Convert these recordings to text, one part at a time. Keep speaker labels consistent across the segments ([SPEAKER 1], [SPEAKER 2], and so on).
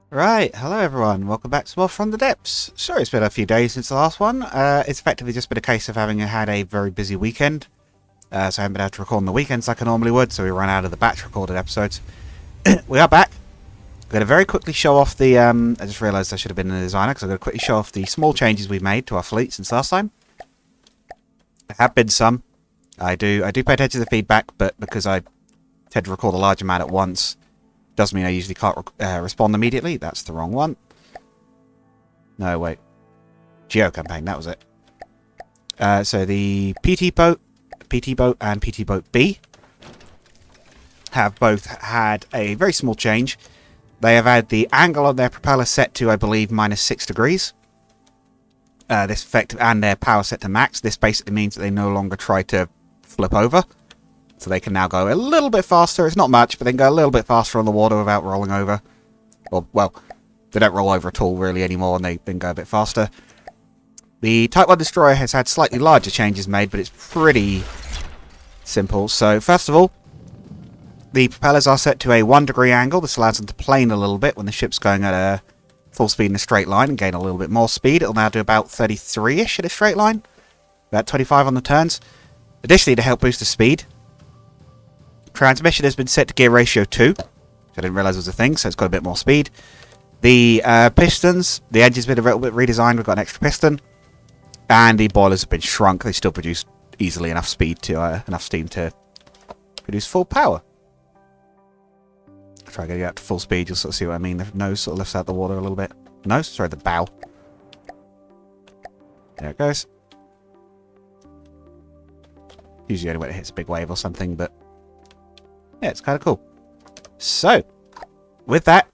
[SPEAKER 1] Right, hello everyone, welcome back to more From the Depths. Sorry it's been a few days since the last one. It's effectively just been a case of having had a very busy weekend. So I haven't been able to record on the weekends like I normally would, so we ran out of the batch recorded episodes. We are back. I'm going to very quickly show off the, I just realised I should have been a designer, because I'm going to quickly show off the small changes we've made to our fleet since last time. There have been some. I do pay attention to the feedback, but because I tend to record a large amount at once, doesn't mean I usually can't respond immediately. That's the wrong one. No, wait. Geo Campaign, that was it. So the PT Boat, and PT Boat B have both had a very small change. They have had the angle on their propeller set to, I believe, -6 degrees. This effect, and their power set to max. This basically means that they no longer try to flip over. So they can now go a little bit faster. It's not much, but they can go a little bit faster on the water without rolling over. Or, well, they don't roll over at all really anymore, and they then go a bit faster. The Type 1 Destroyer has had slightly larger changes made, but it's pretty simple. So, first of all, the propellers are set to a 1 degree angle. This allows them to plane a little bit when the ship's going at a full speed in a straight line and gain a little bit more speed. It'll now do about 33-ish in a straight line. About 25 on the turns. Additionally, to help boost the speed, transmission has been set to gear ratio 2, which I didn't realise was a thing, so it's got a bit more speed. The pistons, the engine's been a little bit redesigned, we've got an extra piston. And the boilers have been shrunk, they still produce easily enough speed to, enough steam to produce full power. I'll try getting it up to full speed, you'll sort of see what I mean. The nose sort of lifts out the water a little bit. Nose? Sorry, the bow. There it goes. Usually only when it hits a big wave or something, but yeah, it's kind of cool. So, with that...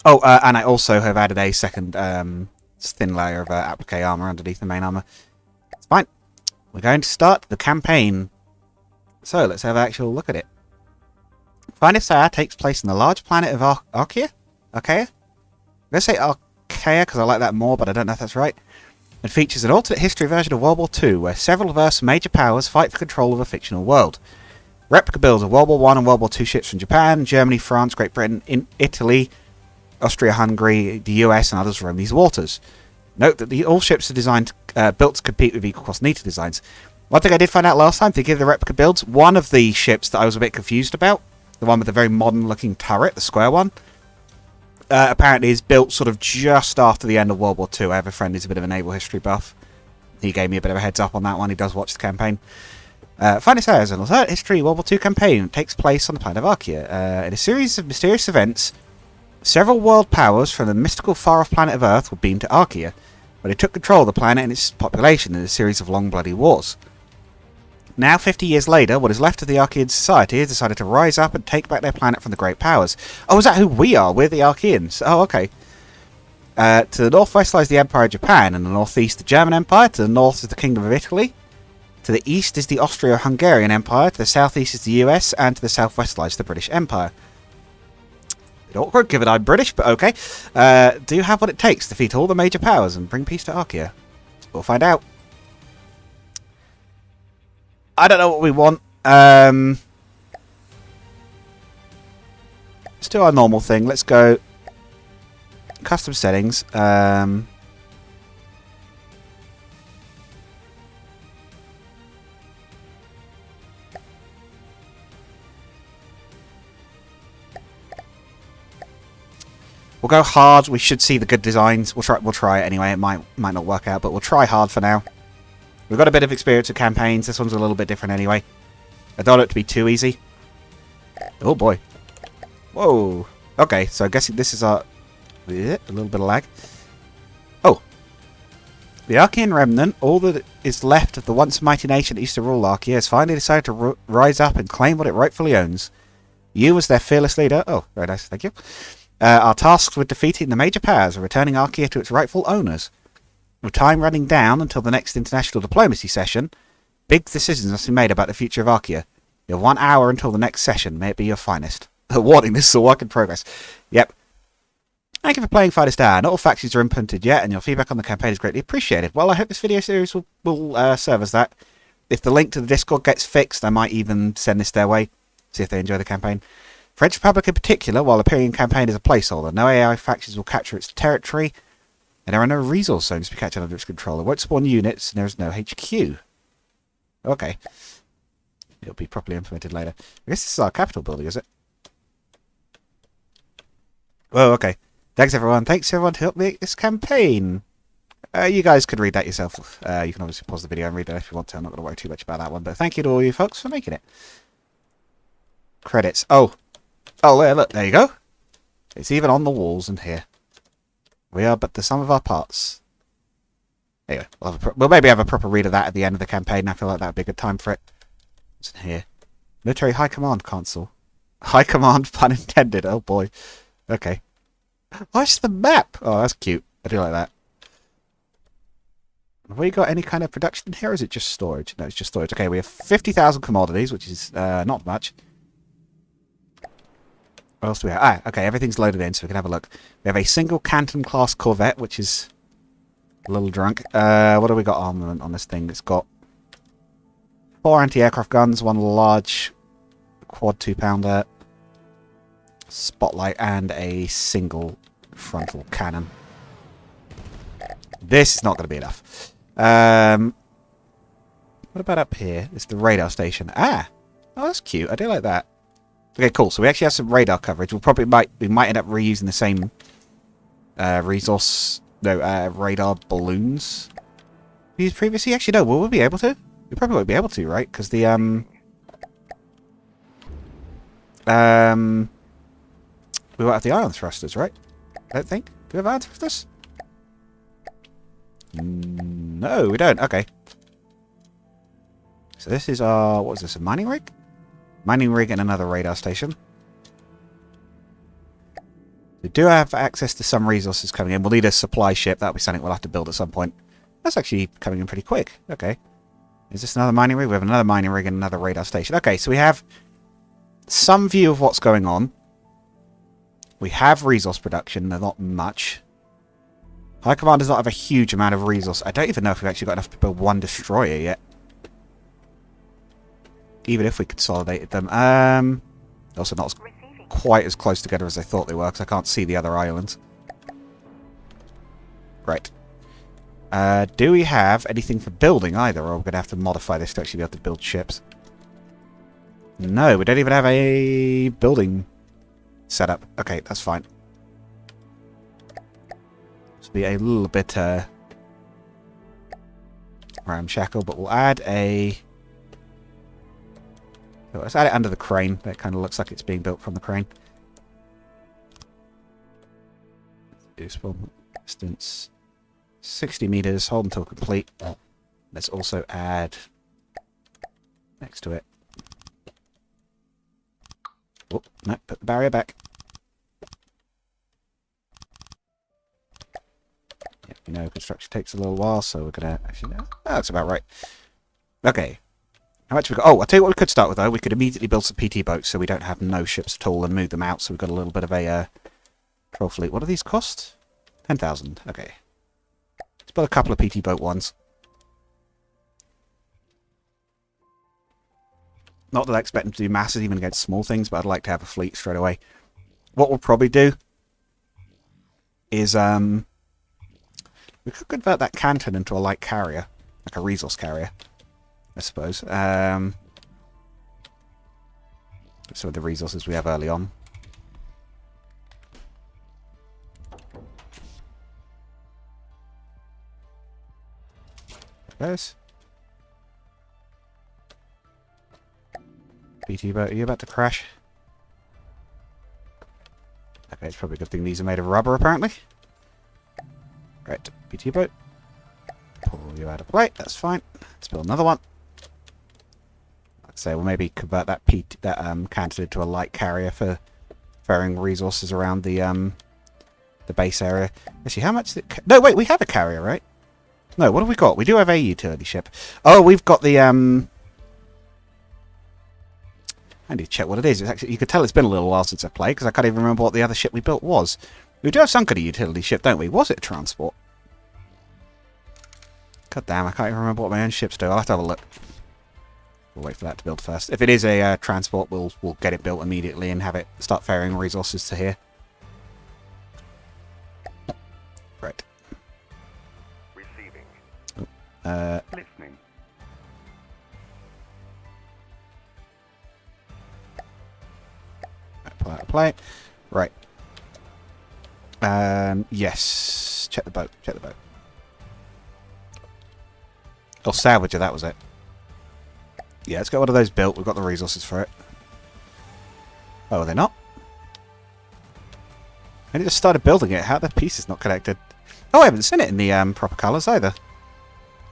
[SPEAKER 1] Oh, and I also have added a second thin layer of applique armor underneath the main armor. It's fine. We're going to start the campaign. So, let's have an actual look at it. Finest Hour takes place in the large planet of Archaea? Archaea? I'm going to say Archaea because I like that more, but I don't know if that's right. It features an alternate history version of World War II, where several diverse major powers fight for control of a fictional world. Replica builds of World War I and World War II ships from Japan, Germany, France, Great Britain, Italy, Austria-Hungary, the US, and others roam these waters. Note that all ships are designed, built to compete with equal cost NATO designs. One thing I did find out last time, to give the replica builds, one of the ships that I was a bit confused about, the one with the very modern-looking turret, the square one, apparently is built sort of just after the end of World War II. I have a friend who's a bit of a naval history buff. He gave me a bit of a heads up on that one. He does watch the campaign. Finest Hour is an alternate history World War II campaign. It takes place on the planet of Archaea. In a series of mysterious events, several world powers from the mystical far-off planet of Earth were beamed to Archaea, where they took control of the planet and its population in a series of long bloody wars. Now, 50 years later, what is left of the Archaean society has decided to rise up and take back their planet from the great powers. Oh, is that who we are? We're the Archaeans. Oh, okay. To the northwest lies the Empire of Japan, and the northeast the German Empire, to the north is the Kingdom of Italy, to the east is the Austro-Hungarian Empire, to the southeast is the US, and to the southwest lies the British Empire. A bit awkward, given I'm British, but okay. Do you have what it takes to defeat all the major powers and bring peace to Archaea? We'll find out. I don't know what we want. Let's do our normal thing. Let's go custom settings. We'll go hard. We should see the good designs. We'll try it anyway. It might not work out, but we'll try hard for now. We've got a bit of experience with campaigns. This one's a little bit different anyway. I don't want it to be too easy. Oh boy. Whoa. Okay, so I'm guessing this is our... A little bit of lag. Oh. The Archaean remnant, all that is left of the once mighty nation that used to rule Archaea, has finally decided to rise up and claim what it rightfully owns. You, as their fearless leader... Oh, very nice, thank you. Are tasked with defeating the major powers and returning Archaea to its rightful owners. With time running down until the next international diplomacy session, big decisions must be made about the future of Archaea. You have 1 hour until the next session. May it be your finest. Warning, this is a work in progress. Yep. Thank you for playing Finest Hour. Not all factions are implemented yet, and your feedback on the campaign is greatly appreciated. Well, I hope this video series will serve as that. If the link to the Discord gets fixed, I might even send this their way. See if they enjoy the campaign. French Republic in particular, while appearing in campaign as a placeholder. No AI factions will capture its territory, and there are no resource zones to be captured under its control. It won't spawn units, and there is no HQ. Okay. It'll be properly implemented later. I guess this is our capital building, is it? Oh, okay. Thanks, everyone. Thanks, everyone, to help make this campaign. You guys could read that yourself. You can obviously pause the video and read it if you want to. I'm not going to worry too much about that one, but thank you to all you folks for making it. Credits. Oh, there, look, there you go. It's even on the walls in here. We are but the sum of our parts. Anyway, we'll maybe have a proper read of that at the end of the campaign. I feel like that would be a good time for it. What's in here? Military High Command Console. High Command, pun intended. Oh boy. Okay. What's the map? Oh, that's cute. I do like that. Have we got any kind of production in here, or is it just storage? No, it's just storage. Okay, we have 50,000 commodities, which is not much. What else do we have? Ah, okay, everything's loaded in, so we can have a look. We have a single Canton-class corvette, which is a little drunk. What do we got on this thing? It's got 4 anti-aircraft guns, 1 large quad 2-pounder, spotlight, and a single frontal cannon. This is not going to be enough. What about up here? It's the radar station. Ah! Oh, that's cute. I do like that. Okay, cool. So we actually have some radar coverage. We might end up reusing the same radar balloons we used previously. Actually, no. Will we be able to? We probably won't be able to, right? Because the we won't have the ion thrusters, right? I don't think. Do we have ion thrusters? No, we don't. Okay. So this is our... What is this? A mining rig? Mining rig and another radar station. We do have access to some resources coming in. We'll need a supply ship. That'll be something we'll have to build at some point. That's actually coming in pretty quick. Okay. Is this another mining rig? We have another mining rig and another radar station. Okay, so we have some view of what's going on. We have resource production. They're not much. High Command does not have a huge amount of resource. I don't even know if we've actually got enough to build 1 destroyer yet. Even if we consolidated them. Also not quite as close together as I thought they were, because I can't see the other islands. Right. Do we have anything for building either, or we're going to have to modify this to actually be able to build ships? No, we don't even have a building setup. Okay, that's fine. This will be a little bit ramshackle, but we'll add a... So let's add it under the crane. That kind of looks like it's being built from the crane. Useful distance 60 meters. Hold until complete. Let's also add next to it. Oh, no, put the barrier back. Yeah, you know, construction takes a little while, so we're gonna actually. No, that's about right. Okay. How much we got? Oh, I'll tell you what we could start with, though. We could immediately build some PT boats so we don't have no ships at all and move them out, so we've got a little bit of a troll fleet. What do these cost? 10,000. Okay. Let's build a couple of PT boat ones. Not that I expect them to do masses even against small things, but I'd like to have a fleet straight away. What we'll probably do is we could convert that Canton into a light carrier, like a resource carrier, I suppose. Some of the resources we have early on. There's PT boat, are you about to crash? Okay, it's probably a good thing these are made of rubber, apparently. Right, PT boat. Pull you out of play, that's fine. Let's build another one. Like I say, we'll maybe convert that Canton into a light carrier for ferrying resources around the base area. Actually, how much... No, wait, we have a carrier, right? No, what have we got? We do have a utility ship. Oh, we've got the... I need to check what it is. It's actually, you could tell it's been a little while since I played, because I can't even remember what the other ship we built was. We do have some kind of utility ship, don't we? Was it transport? God damn, I can't even remember what my own ships do. I'll have to have a look. We'll wait for that to build first. If it is a transport, we'll get it built immediately and have it start ferrying resources to here. Right.
[SPEAKER 2] Receiving.
[SPEAKER 3] Listening.
[SPEAKER 1] Pull out a plate. Right. Yes. Check the boat. Check the boat. Oh, salvager, that was it. Yeah, let's get one of those built. We've got the resources for it. Oh, are they not? I just started building it. How are the pieces not connected? Oh, I haven't seen it in the proper colours either.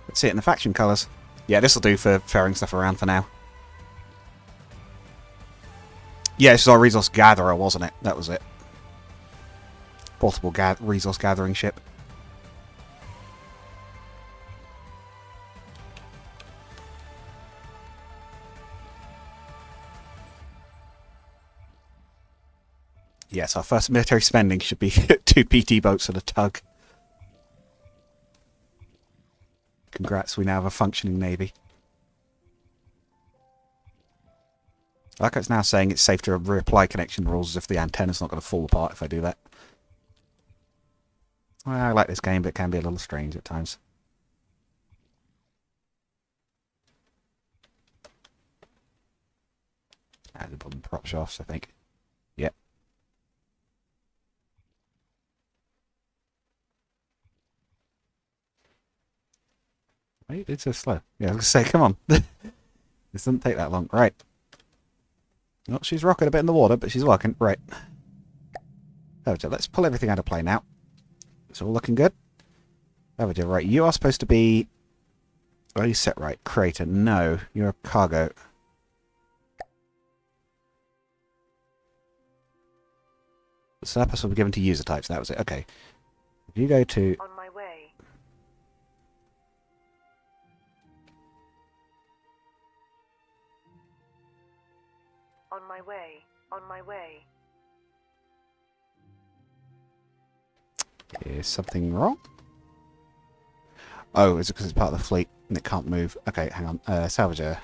[SPEAKER 1] Let's see it in the faction colours. Yeah, this will do for ferrying stuff around for now. Yeah, this is our resource gatherer, wasn't it? That was it. Portable resource gathering ship. Yes, our first military spending should be 2 PT boats and a tug. Congrats, we now have a functioning navy. Like it's now saying it's safe to reapply connection rules as if the antenna's not going to fall apart if I do that. Well, I like this game, but it can be a little strange at times. The bottom prop shafts, I think. Yep. Wait, it's so slow. Yeah, I was going to say, come on. This doesn't take that long. Right. Oh, she's rocking a bit in the water, but she's working. Right. Let's pull everything out of play now. It's all looking good. Right, you are supposed to be... Are you set right? Crater. No, you're a cargo. The surplus will be given to user types. That was it. Okay. If you go to...
[SPEAKER 4] On my way. On my way. On my way.
[SPEAKER 1] Is something wrong? Oh, is it because it's part of the fleet and it can't move? Okay, hang on. Salvager.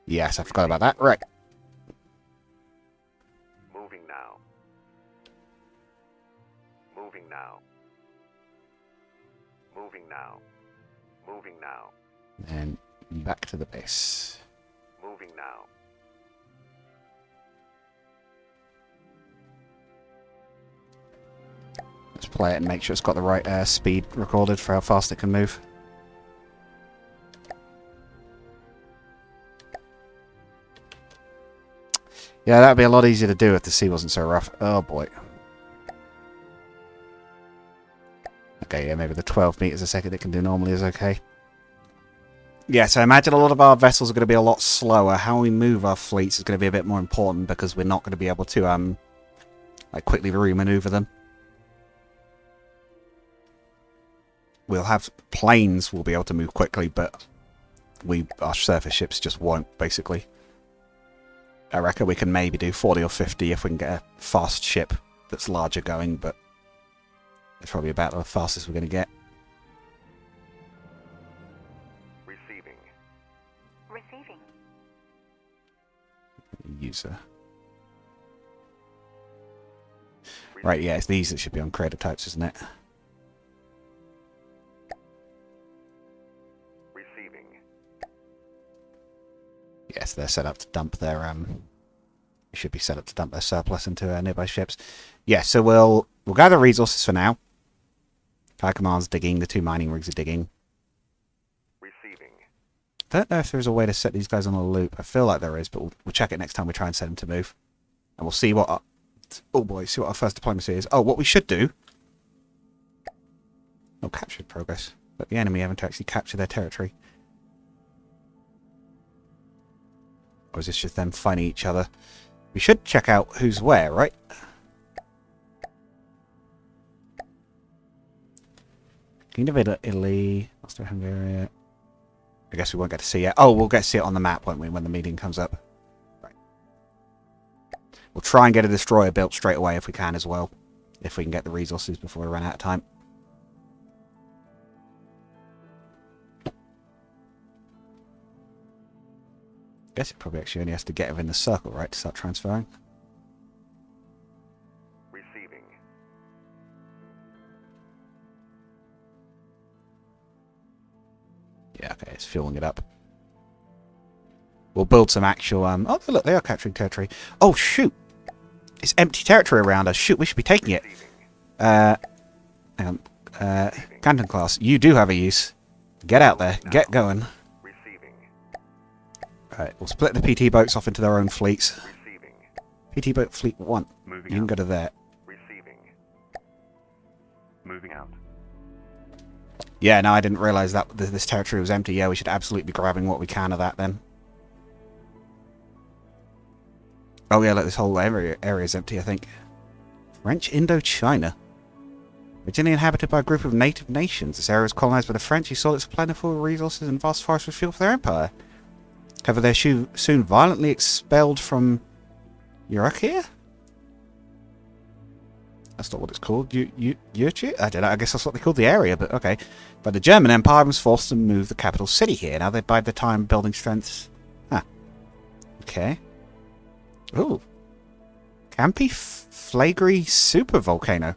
[SPEAKER 1] Yes, I forgot about that. Right.
[SPEAKER 2] Moving now. Moving now. Moving now. Moving now.
[SPEAKER 1] And back to the base.
[SPEAKER 2] Moving now.
[SPEAKER 1] Let's play it and make sure it's got the right speed recorded for how fast it can move. Yeah, that'd be a lot easier to do if the sea wasn't so rough. Oh boy. Okay, yeah, maybe the 12 meters a second it can do normally is okay. Yeah, so I imagine a lot of our vessels are going to be a lot slower. How we move our fleets is going to be a bit more important because we're not going to be able to like quickly remaneuver them. We'll have planes we'll be able to move quickly, but our surface ships just won't, basically. I reckon we can maybe do 40 or 50 if we can get a fast ship that's larger going, but it's probably about the fastest we're going to get.
[SPEAKER 2] Receiving.
[SPEAKER 4] Receiving.
[SPEAKER 1] User. Right, yeah, it's these that should be on creator types, isn't it?
[SPEAKER 2] Receiving.
[SPEAKER 1] Yes, they're set up to dump their should be set up to dump their surplus into nearby ships. Yeah, so we'll gather resources for now. High Command's digging, the 2 mining rigs are digging.
[SPEAKER 2] Receiving.
[SPEAKER 1] Don't know if there's a way to set these guys on a loop. I feel like there is, but we'll check it next time we try and set them to move. And we'll see what see what our first diplomacy is. Oh, what we should do... Oh, captured progress. But the enemy haven't actually captured their territory. Or is this just them fighting each other? We should check out who's where, right? Kingdom of Italy, Austria-Hungary. I guess we won't get to see it. Oh, we'll get to see it on the map, won't we, when the meeting comes up? Right. We'll try and get a destroyer built straight away if we can as well. If we can get the resources before we run out of time. Guess it probably actually only has to get within the circle, right, to start transferring.
[SPEAKER 2] Receiving.
[SPEAKER 1] Yeah, okay, it's fueling it up. We'll build some actual, oh, look, they are capturing territory. Oh, shoot! It's empty territory around us. Shoot, we should be taking it. Hang on. Canton class, you do have a use. Get out there. Get going.
[SPEAKER 2] Receiving.
[SPEAKER 1] Alright, we'll split the PT boats off into their own fleets.
[SPEAKER 2] Receiving.
[SPEAKER 1] PT boat fleet 1.
[SPEAKER 3] Moving
[SPEAKER 1] You can
[SPEAKER 3] out.
[SPEAKER 1] go to there.
[SPEAKER 2] Receiving.
[SPEAKER 3] Moving out.
[SPEAKER 1] Yeah, no, I didn't realise that this territory was empty. Yeah, we should absolutely be grabbing what we can of that then. Oh yeah, look, this whole area is empty, I think. French Indochina. Originally inhabited by a group of native nations, this area was colonised by the French who saw its plentiful resources and vast forests as fuel for their empire. However, they were soon violently expelled from IORC? That's not what it's called. IORC? I don't know, I guess that's what they called the area, but okay. But the German Empire was forced to move the capital city here. Now they bide the time building strengths. Huh. Okay. Ooh. Campy Flagry Super Volcano.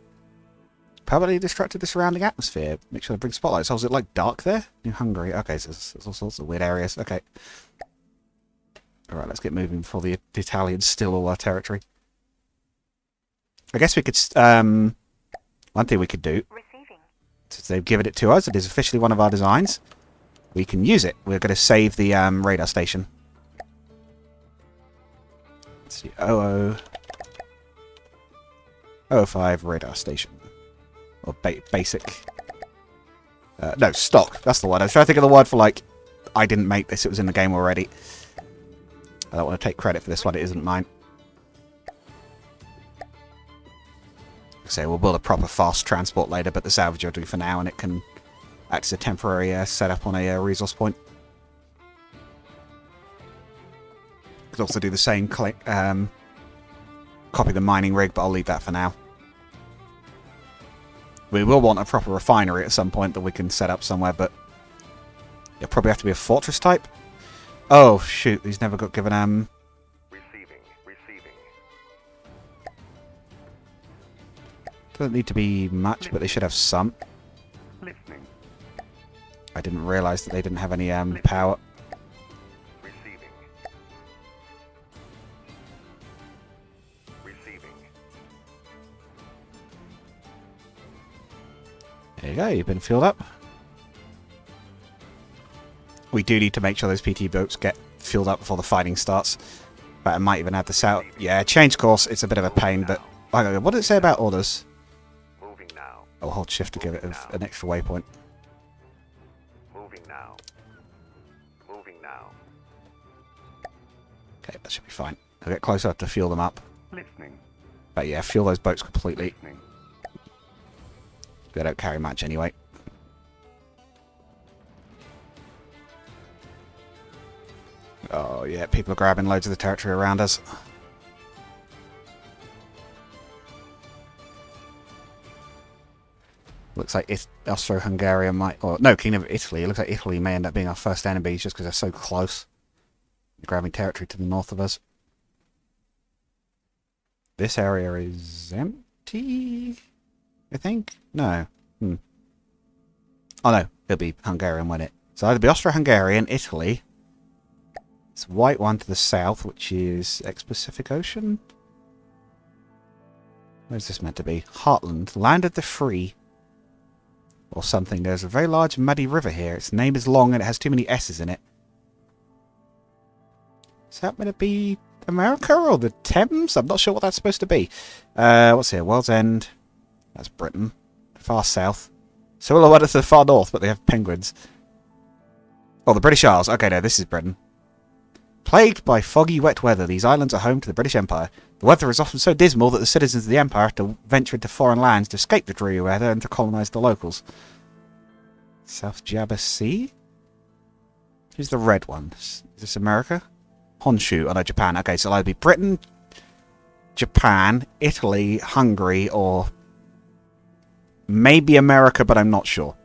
[SPEAKER 1] Permanently distracted the surrounding atmosphere. Make sure to bring spotlights. Oh, is it like dark there? New Hungary. Okay, so there's all sorts of weird areas. Okay. Alright, let's get moving before the Italians steal all our territory. I guess we could... one thing we could do,
[SPEAKER 4] Receiving.
[SPEAKER 1] since they've given it to us, it is officially one of our designs. We can use it. We're going to save the radar station. Let's see. 005 radar station. Or basic. No, stock. That's the word. I was trying to think of the word for, like, I didn't make this. It was in the game already. I don't want to take credit for this one. It isn't mine. So we'll build a proper fast transport later, but the salvage will do for now, and it can act as a temporary setup on a resource point. Could also do the same, copy the mining rig, but I'll leave that for now. We will want a proper refinery at some point that we can set up somewhere, but it'll probably have to be a fortress type. Oh, shoot, these never got given,
[SPEAKER 2] Receiving. Receiving.
[SPEAKER 1] doesn't need to be much, but they should have some.
[SPEAKER 3] Listening.
[SPEAKER 1] I didn't realise that they didn't have any, power.
[SPEAKER 2] Receiving. Receiving.
[SPEAKER 1] There you go, you've been filled up. We do need to make sure those PT boats get filled up before the fighting starts. But I might even add this out. Yeah, change course, it's a bit of a pain, but... What did it say about orders?
[SPEAKER 2] Moving now.
[SPEAKER 1] I'll hold shift to give it an extra waypoint.
[SPEAKER 2] Moving now. Moving now.
[SPEAKER 1] Okay, that should be fine. I'll get closer to fuel them up.
[SPEAKER 3] Listening.
[SPEAKER 1] But yeah, fuel those boats completely.
[SPEAKER 3] Listening.
[SPEAKER 1] They don't carry much anyway. Oh yeah, people are grabbing loads of the territory around us. Looks like Austro-Hungarian might... Or, no, Kingdom of Italy. It looks like Italy may end up being our first enemies just because they're so close. They're grabbing territory to the north of us. This area is empty, I think? No. Oh no, it'll be Hungarian, won't it? So either be Austro-Hungarian, Italy. It's white one to the south, which is ex-Pacific Ocean. Where's this meant to be? Heartland, land of the free. Or something. There's a very large muddy river here. Its name is long and it has too many S's in it. Is that meant to be America or the Thames? I'm not sure what that's supposed to be. What's here? World's End. That's Britain. Far south. So all to the far north, but they have penguins. Oh, the British Isles. Okay, no, this is Britain. Plagued by foggy, wet weather, these islands are home to the British Empire. The weather is often so dismal that the citizens of the Empire have to venture into foreign lands to escape the dreary weather and to colonise the locals. South Java Sea? Who's the red one? Is this America? Honshu. Oh no, Japan. Okay, so it'll either be Britain, Japan, Italy, Hungary, or maybe America, but I'm not sure.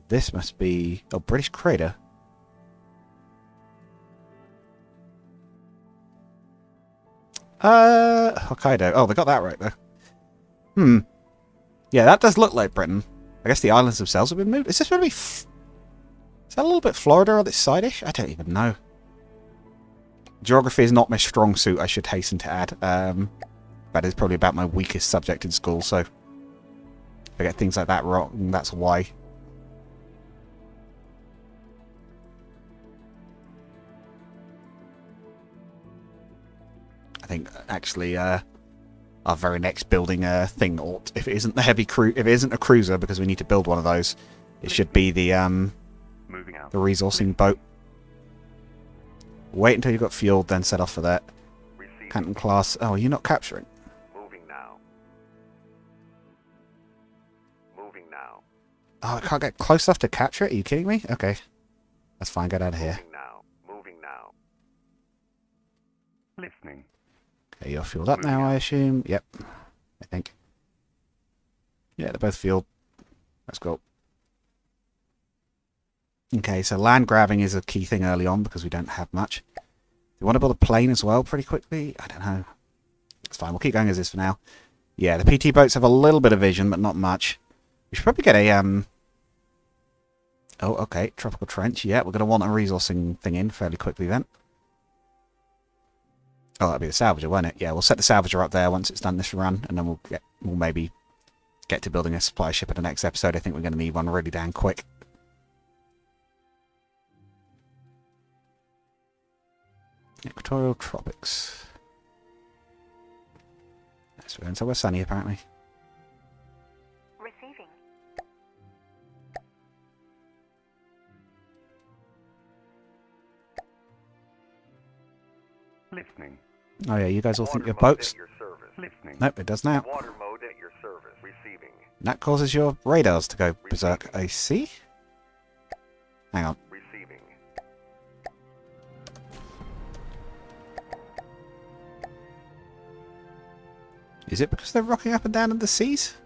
[SPEAKER 1] This must be... Oh, British Crater. Hokkaido. Oh, they got that right, though. Hmm. Yeah, that does look like Britain. I guess the islands themselves have been moved. Is this going to be... is that a little bit Florida on this side-ish? I don't even know. Geography is not my strong suit, I should hasten to add. That is probably about my weakest subject in school, so... if I get things like that wrong, that's why. I think, actually, our very next building thing ought, if it isn't the heavy if it isn't a cruiser, because we need to build one of those, it should be the
[SPEAKER 3] Moving out.
[SPEAKER 1] the resourcing boat. Wait until you've got fueled, then set off for that.
[SPEAKER 2] Receiving.
[SPEAKER 1] Canton class. Oh, you're not capturing.
[SPEAKER 2] Moving now. Moving now.
[SPEAKER 1] Oh, I can't get close enough to capture it? Are you kidding me? Okay. That's fine, get out of here.
[SPEAKER 2] Moving now. Moving now.
[SPEAKER 3] Listening.
[SPEAKER 1] Okay, you're fueled up now, I assume. Yep. I think. Yeah, they're both fueled. Let's go. Okay, so land grabbing is a key thing early on because we don't have much. We want to build a plane as well pretty quickly? I don't know. It's fine, we'll keep going as is for now. Yeah, the PT boats have a little bit of vision, but not much. We should probably get a, oh, okay, tropical trench. Yeah, we're going to want a resourcing thing in fairly quickly then. Oh, that'll be the salvager, won't it? Yeah, we'll set the salvager up there once it's done this run, and then we'll maybe get to building a supply ship in the next episode. I think we're going to need one really damn quick. Equatorial tropics. So we're going somewhere sunny, apparently.
[SPEAKER 4] Receiving.
[SPEAKER 3] Listening.
[SPEAKER 1] Oh yeah, you guys all think
[SPEAKER 2] Water
[SPEAKER 1] you're
[SPEAKER 2] mode
[SPEAKER 1] boats?
[SPEAKER 2] at your service.
[SPEAKER 3] Listening.
[SPEAKER 1] Nope, it does now.
[SPEAKER 2] Water mode at your service. Receiving.
[SPEAKER 1] That causes your radars to go berserk. I see. Hang on.
[SPEAKER 2] Receiving.
[SPEAKER 1] Is it because they're rocking up and down in the seas?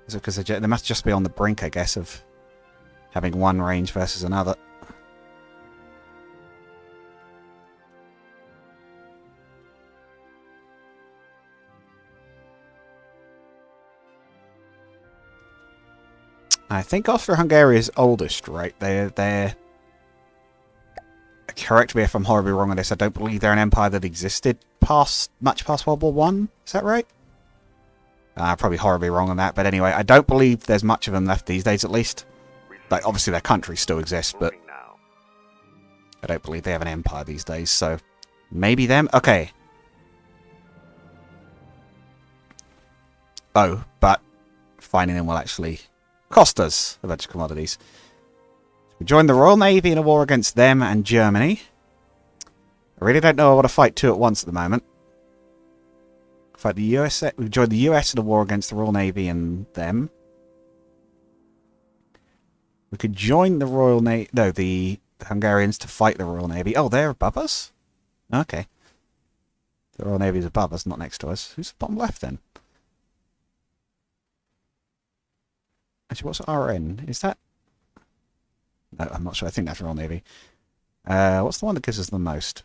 [SPEAKER 1] Is it because they must just be on the brink, I guess, of having one range versus another? I think Austro-Hungary is oldest, right? They're... Correct me if I'm horribly wrong on this. I don't believe they're an empire that existed much past World War One. Is that right? Probably horribly wrong on that. But anyway, I don't believe there's much of them left these days, at least. Like, obviously their country still exists, but
[SPEAKER 2] Moving now.
[SPEAKER 1] I don't believe they have an empire these days. So maybe them. Okay. Oh, but finding them will actually cost us a bunch of commodities. We joined the Royal Navy in a war against them and Germany. I really don't know I want to fight two at once at the moment. Fight the US. We joined the US in a war against the Royal Navy and them. We could join the Royal Navy. No, the Hungarians to fight the Royal Navy. Oh, they're above us? Okay. The Royal Navy is above us, not next to us. Who's the bottom left then? Actually, what's RN? Is that... No, I'm not sure. I think that's Royal Navy. What's the one that gives us the most?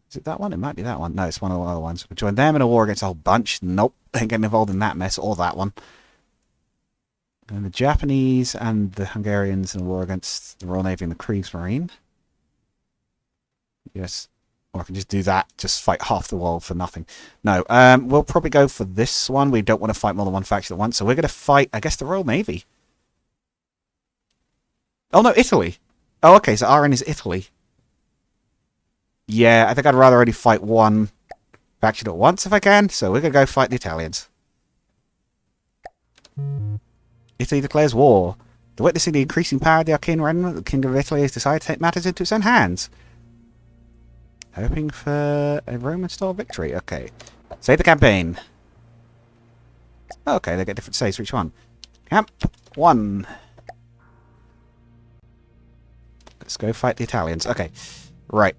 [SPEAKER 1] Is it that one? It might be that one. No, it's one of the other ones. We joined them in a war against a whole bunch. Nope. Ain't getting involved in that mess. Or that one. And the Japanese and the Hungarians in a war against the Royal Navy and the Kriegsmarine. Yes. Or I can just do that. Just fight half the world for nothing. No. We'll probably go for this one. We don't want to fight more than one faction at once. So we're going to fight, I guess, the Royal Navy. Oh, no, Italy. Oh, okay, so RN is Italy. Yeah, I think I'd rather only fight one faction at once if I can. So we're going to go fight the Italians. Italy declares war. Witnessing the increasing power of the Arcane Remnant, the Kingdom of Italy has decided to take matters into its own hands. Hoping for a Roman-style victory. Okay. Save the campaign. Okay, they get different saves for each one. Camp 1. Let's go fight the Italians. Okay, right.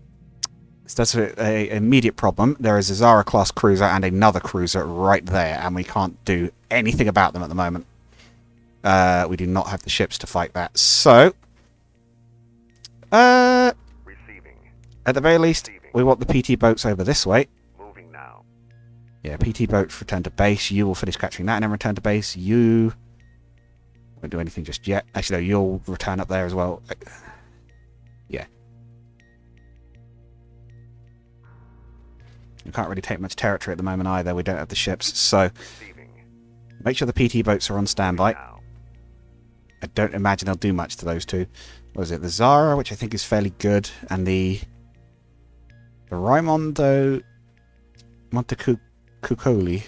[SPEAKER 1] So that's an immediate problem. There is a Zara-class cruiser and another cruiser right there, and we can't do anything about them at the moment. We do not have the ships to fight that. So,
[SPEAKER 2] Receiving.
[SPEAKER 1] at the very least, we want the PT boats over this way.
[SPEAKER 2] Moving now.
[SPEAKER 1] Yeah, PT boats return to base. You will finish capturing that and then return to base. You won't do anything just yet. Actually, no, you'll return up there as well. Yeah. We can't really take much territory at the moment either. We don't have the ships, so
[SPEAKER 2] Receiving.
[SPEAKER 1] make sure the PT boats are on standby.
[SPEAKER 2] Now.
[SPEAKER 1] I don't imagine they'll do much to those two. What is it? The Zara, which I think is fairly good, and the Raimondo Montecuccoli.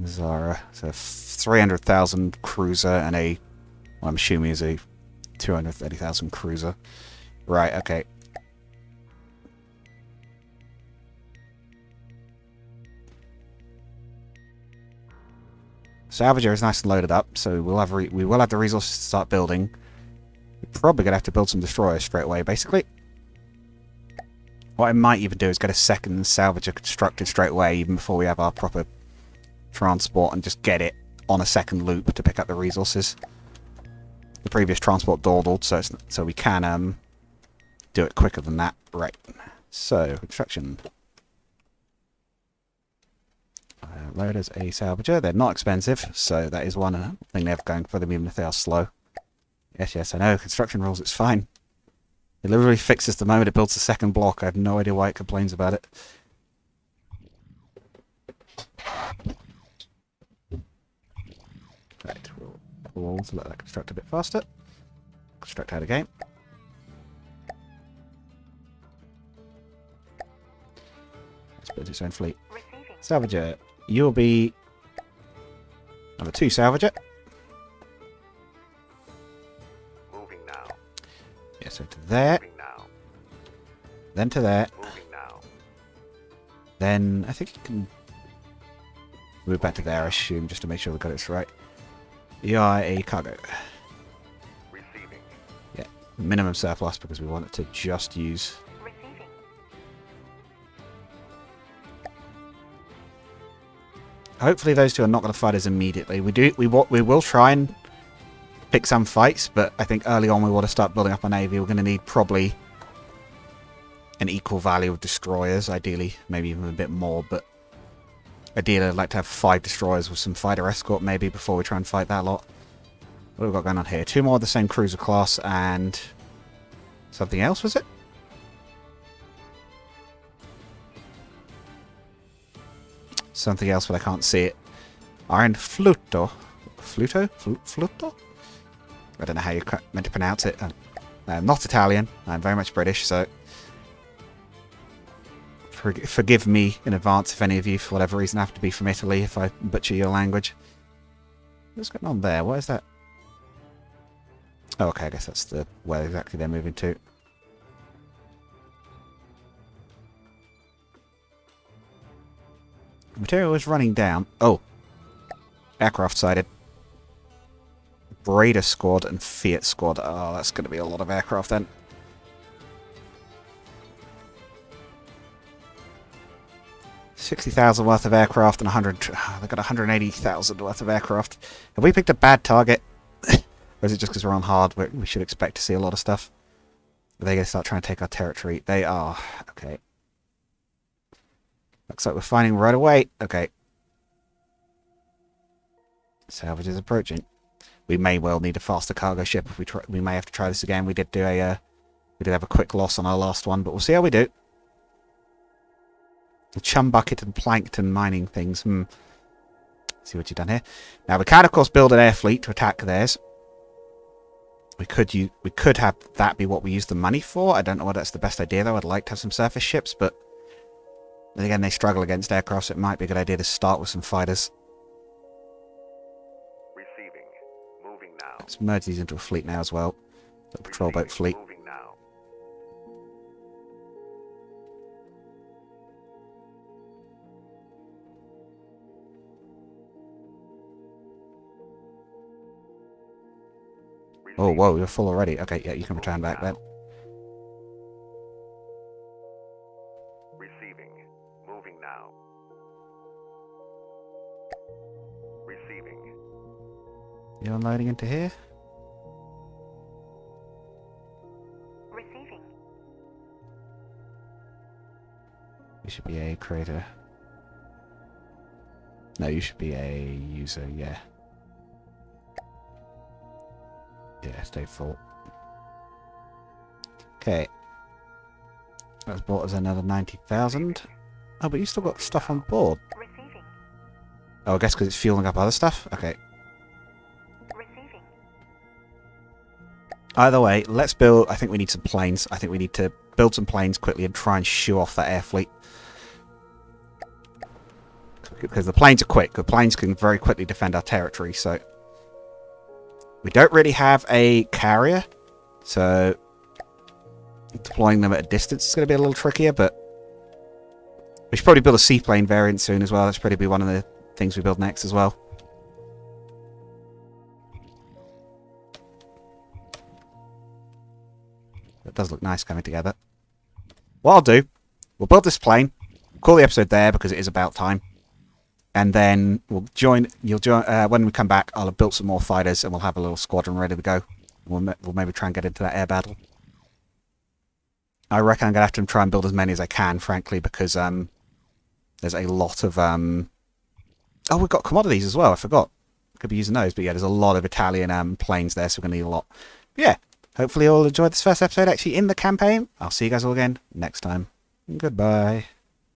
[SPEAKER 1] Zara. So 300,000 cruiser and a, well, I'm assuming is a 230,000 cruiser. Right, okay. Salvager is nice and loaded up, so we will have the resources to start building. We're probably going to have to build some destroyers straight away, basically. What I might even do is get a second Salvager constructed straight away, even before we have our proper transport, and just get it on a second loop to pick up the resources. The previous transport dawdled, so we can do it quicker than that. Right. So, construction. Loaders, a salvager. They're not expensive, so that is one thing they have going for them, even if they are slow. Yes, I know. Construction rules, it's fine. It literally fixes the moment it builds the second block. I have no idea why it complains about it. Right, we'll pull to let that construct a bit faster. Construct out of game. Let's build its own fleet.
[SPEAKER 4] Receiving.
[SPEAKER 1] Salvager, you'll be number 2 Salvager.
[SPEAKER 2] Moving now.
[SPEAKER 1] Yeah, so to there,
[SPEAKER 2] Moving now.
[SPEAKER 1] then to there,
[SPEAKER 2] Moving now.
[SPEAKER 1] then I think you can move back to there, I assume, just to make sure we got it right. You are a cargo.
[SPEAKER 2] Receiving.
[SPEAKER 1] Yeah, minimum surplus because we want it to just use.
[SPEAKER 4] Receiving.
[SPEAKER 1] Hopefully those two are not going to fight us immediately. We will try and pick some fights, but I think early on we want to start building up our navy. We're going to need probably an equal value of destroyers, ideally, maybe even a bit more, but ideally I'd like to have 5 destroyers with some fighter escort maybe before we try and fight that lot. What have we got going on here? 2 more of the same cruiser class and something else, was it? Something else, but I can't see it. Iron Fluto. Fluto? I don't know how you're meant to pronounce it. I'm not Italian. I'm very much British, so forgive me in advance if any of you, for whatever reason, have to be from Italy if I butcher your language. What's going on there? What is that? Oh, okay, I guess that's where exactly they're moving to. Material is running down. Oh. Aircraft sighted. Braider squad and Fiat squad. Oh, that's going to be a lot of aircraft then. $60,000 worth of aircraft and 100. They've got 180,000 worth of aircraft. Have we picked a bad target? Or is it just because we're on hard? We should expect to see a lot of stuff. Are they going to start trying to take our territory? They are. Okay. Looks like we're finding right away. Okay. Salvage is approaching. We may well need a faster cargo ship if we try. We may have to try this again. We did do we did have a quick loss on our last one, but we'll see how we do. The chum bucket and plankton mining things. See what you've done here. Now we can of course build an air fleet to attack theirs. We could have that be what we use the money for. I don't know whether that's the best idea though. I'd like to have some surface ships, but then again they struggle against aircraft, so it might be a good idea to start with some fighters.
[SPEAKER 2] Receiving. Moving now.
[SPEAKER 1] Let's merge these into a fleet now as well. The patrol boat fleet.
[SPEAKER 2] Moving now.
[SPEAKER 1] Oh, whoa, you're full already. Okay, yeah, you can return back then.
[SPEAKER 2] Receiving. Moving now. Receiving.
[SPEAKER 1] You're unloading into here?
[SPEAKER 4] Receiving.
[SPEAKER 1] You should be a creator. No, you should be a user, yeah. Yeah, stay full. Okay. That's bought us another 90,000. Oh, but you still got stuff on board.
[SPEAKER 4] Receiving.
[SPEAKER 1] Oh, I guess because it's fueling up other stuff? Okay.
[SPEAKER 4] Receiving.
[SPEAKER 1] Either way, let's build... I think we need some planes. I think we need to build some planes quickly and try and shoo off that air fleet. Because the planes are quick. The planes can very quickly defend our territory, so... We don't really have a carrier, so... Deploying them at a distance is going to be a little trickier, but... We should probably build a seaplane variant soon as well. That's probably be one of the things we build next as well. That does look nice coming together. What I'll do, we'll build this plane, call the episode there because it is about time, and then we'll join. You'll join when we come back. I'll have built some more fighters, and we'll have a little squadron ready to go. We'll maybe try and get into that air battle. I reckon I'm gonna have to try and build as many as I can, frankly, because there's a lot of oh, we've got commodities as well. I forgot. Could be using those, but yeah, there's a lot of Italian planes there, so we're gonna need a lot. But yeah. Hopefully you all enjoyed this first episode actually in the campaign. I'll see you guys all again next time. Goodbye.